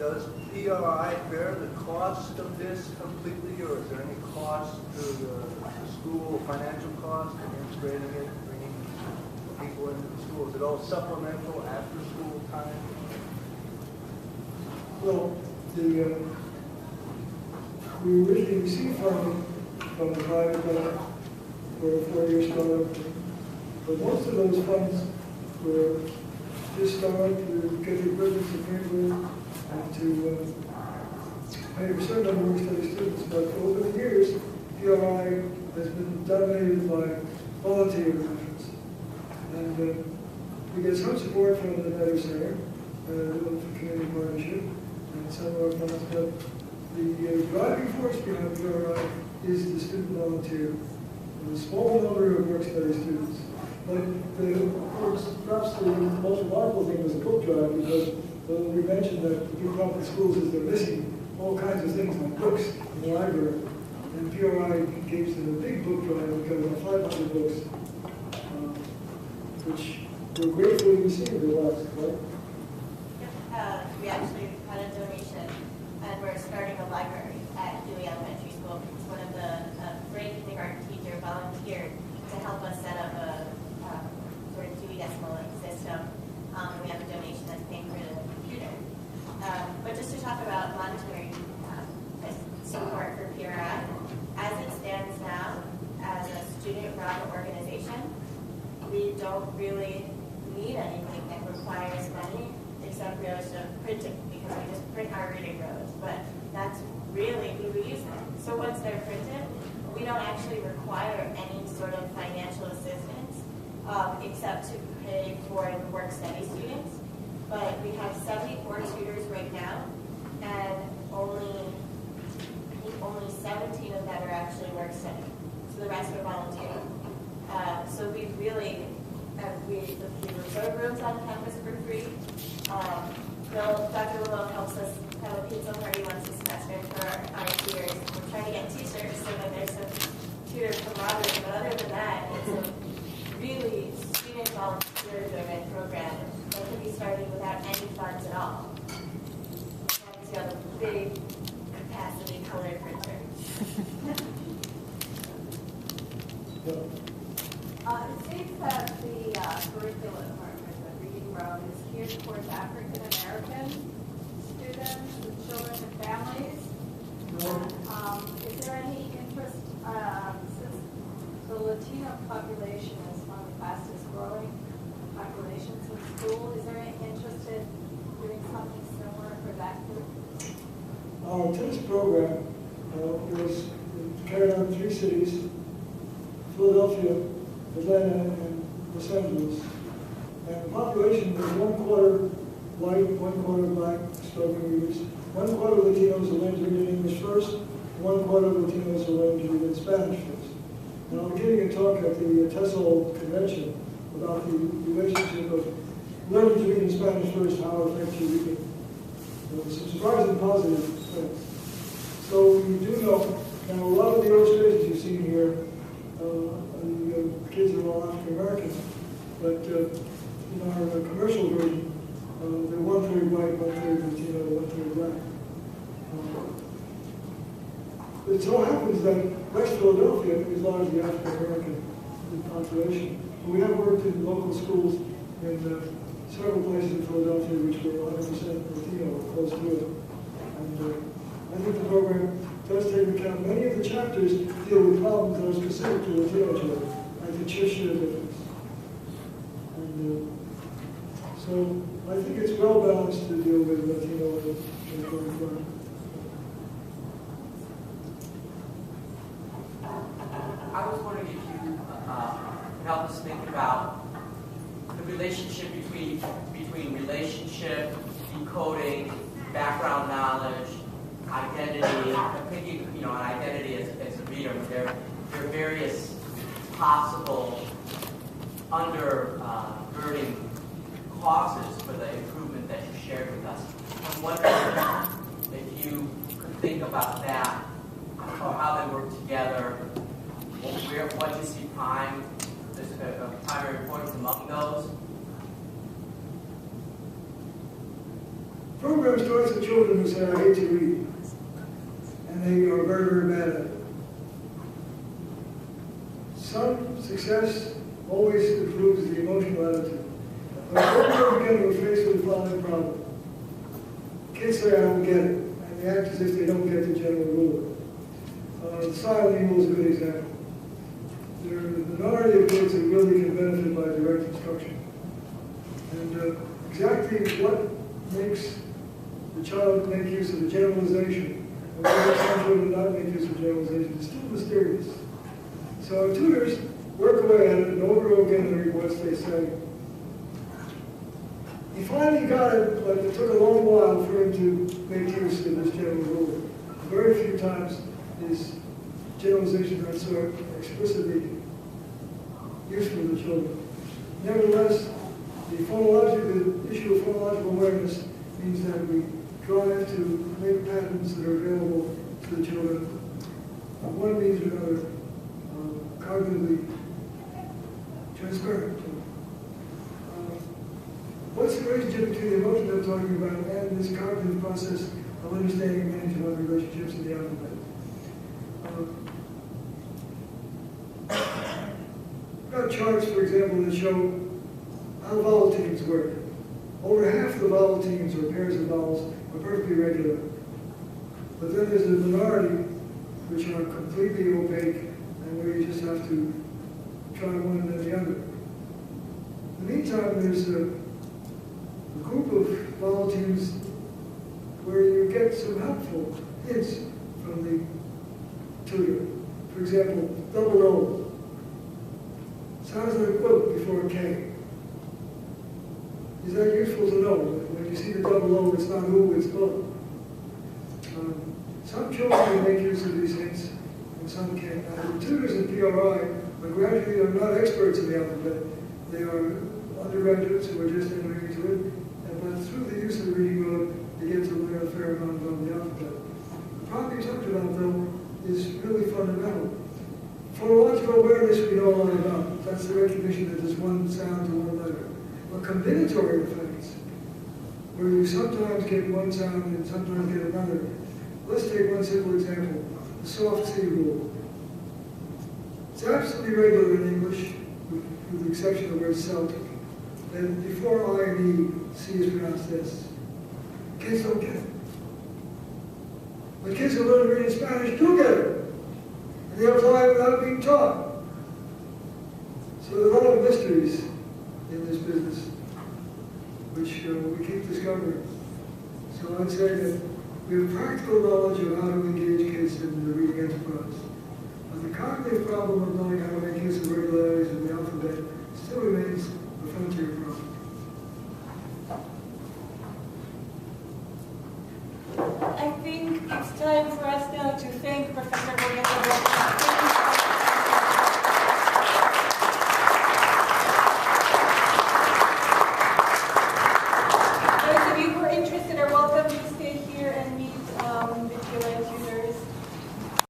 does PRI bear the cost of this completely, or is there any cost to the school, financial cost of integrating it, bringing people into the school? Is it all supplemental after school time? Well, we originally received funding from the private bank for a 4-year startup, but most of those funds were just started to get the equipment to print with and to pay a certain number of work-study students. But over the years, PRI has been dominated by volunteer efforts. And we get some support from the Meadow Center, the community partnership, and some of our funds, but the driving force behind PRI is the student volunteer, and a small number of work-study students. But perhaps the most remarkable thing was the book drive, because we mentioned that the big problem with schools is they're missing all kinds of things like books in the library. And PRI gave them a big book drive. We got about 500 books, which were gratefully received at last, right? We actually had a donation, and we're starting a library at Dewey Elementary School. It's one of the great kindergarten teacher volunteered to help us set up a sort of Dewey Decimal system. We have a donation that's paying for the computer. But just to talk about monetary support for PRI, as it stands now, as a student-run organization, we don't really need anything that requires money, except really sort of printing, because we just print our reading roads. But that's really who we use them. So once they're printed, we don't actually require any sort of financial assistance, except to pay for the work-study students. But we have 74 tutors right now, and only 17 of them are actually work-study. So the rest are volunteer. So we really, we reserve rooms on campus for free. Dr. Labov helps us have a pizza party once a semester for our tutors. We're trying to get t-shirts so that there's some tutor camaraderie, but other than that, it's a really student volunteer-driven program that can be started without any funds at all. And you have a big capacity color printer. It seems that the curriculum, or the reading road, is geared towards African American students with children and families. Is there any interest, since the Latino population is one of the fastest growing populations in school, is there any interest in doing something similar for that group? Our tennis program was carried out in 3 cities: Philadelphia, Atlanta, and Los Angeles. And the population was 1/4 white, 1/4 black, struggling readers, 1/4 Latinos who learned to read in English first, 1/4 Latinos who learned to read in Spanish first. And I'm giving a talk at the TESOL convention about the relationship of learning to read in Spanish first, how it affects your reading. Some surprising positive things. So we do know, now a lot of the illustrations you've seen here, the kids are all African American, but in our commercial version, they're 1/3 white, 1/3 Latino, 1/3 black. It so happens that West Philadelphia is largely African American population. We have worked in local schools in several places in Philadelphia which were 100% Latino or close to it. And I think the program does take into account many of the chapters deal with problems that are specific to Latino children, like the Cheshire difference. And so I think it's well balanced to deal with Latino and going forward. I was wondering if you help us think about the relationship between relationship, decoding, background knowledge, identity. I'm thinking, an identity as a reader. There are various possible undergirding causes for the improvement that you shared with us. I'm wondering if you could think about that, or how they work together. What you see prime, there's a primary importance among those. Program starts with children who say, I hate to read. And they are very, very bad at it. Some success always improves the emotional attitude. But over and again, we're faced with the following problem. Kids say, I don't get it. And they act as if they don't get the general rule. Silent rule is a good example. There are a minority of kids that really can benefit by direct instruction. And exactly what makes the child make use of the generalization, and what makes some children not make use of generalization, is still mysterious. So our tutors work away at it, and over and over again in the reports they say, he finally got it, but it took a long while for him to make use of this general rule. Very few times is generalization not so explicitly useful to children. Nevertheless, the issue of phonological awareness means that we try to make patterns that are available to the children. One means or another, cognitively transparent. What's the relationship between the emotion I'm talking about and this cognitive process of understanding and managing other relationships in the alphabet? I've got charts, for example, that show how vowel teams work. Over half the vowel teams, or pairs of vowels, are perfectly regular. But then there's a minority which are completely opaque and where you just have to try one and then the other. In the meantime, there's a group of vowel teams where you get some helpful hints from the tutor. For example, double O. Sounds like book before a K. Is that useful to know? When you see the double O, it's not who, it's both. Some children can make use of these hints, and some can't. And the tutors in PRI are not experts in the alphabet. They are undergraduates who are just entering into it. But through the use of the reading mode, they get to learn a fair amount about the alphabet. The problem you talked about, though, is really fundamental. Phonological awareness we know a lot about. That's the recognition that there's one sound to one letter. But combinatory effects, where you sometimes get one sound and sometimes get another. Let's take one simple example, the soft C rule. It's absolutely regular in English, with the exception of the word Celtic. And before I and E, C is pronounced S. Kids don't get it. But kids who learn to read in Spanish do get it. And they apply it without being taught. So there are a lot of mysteries in this business, which we keep discovering. So I'd say that we have practical knowledge of how to engage kids in the reading enterprise. But the cognitive problem of knowing how to make use of regularities of the alphabet still remains a frontier problem. I think it's time for us now to thank Professor Boyeta.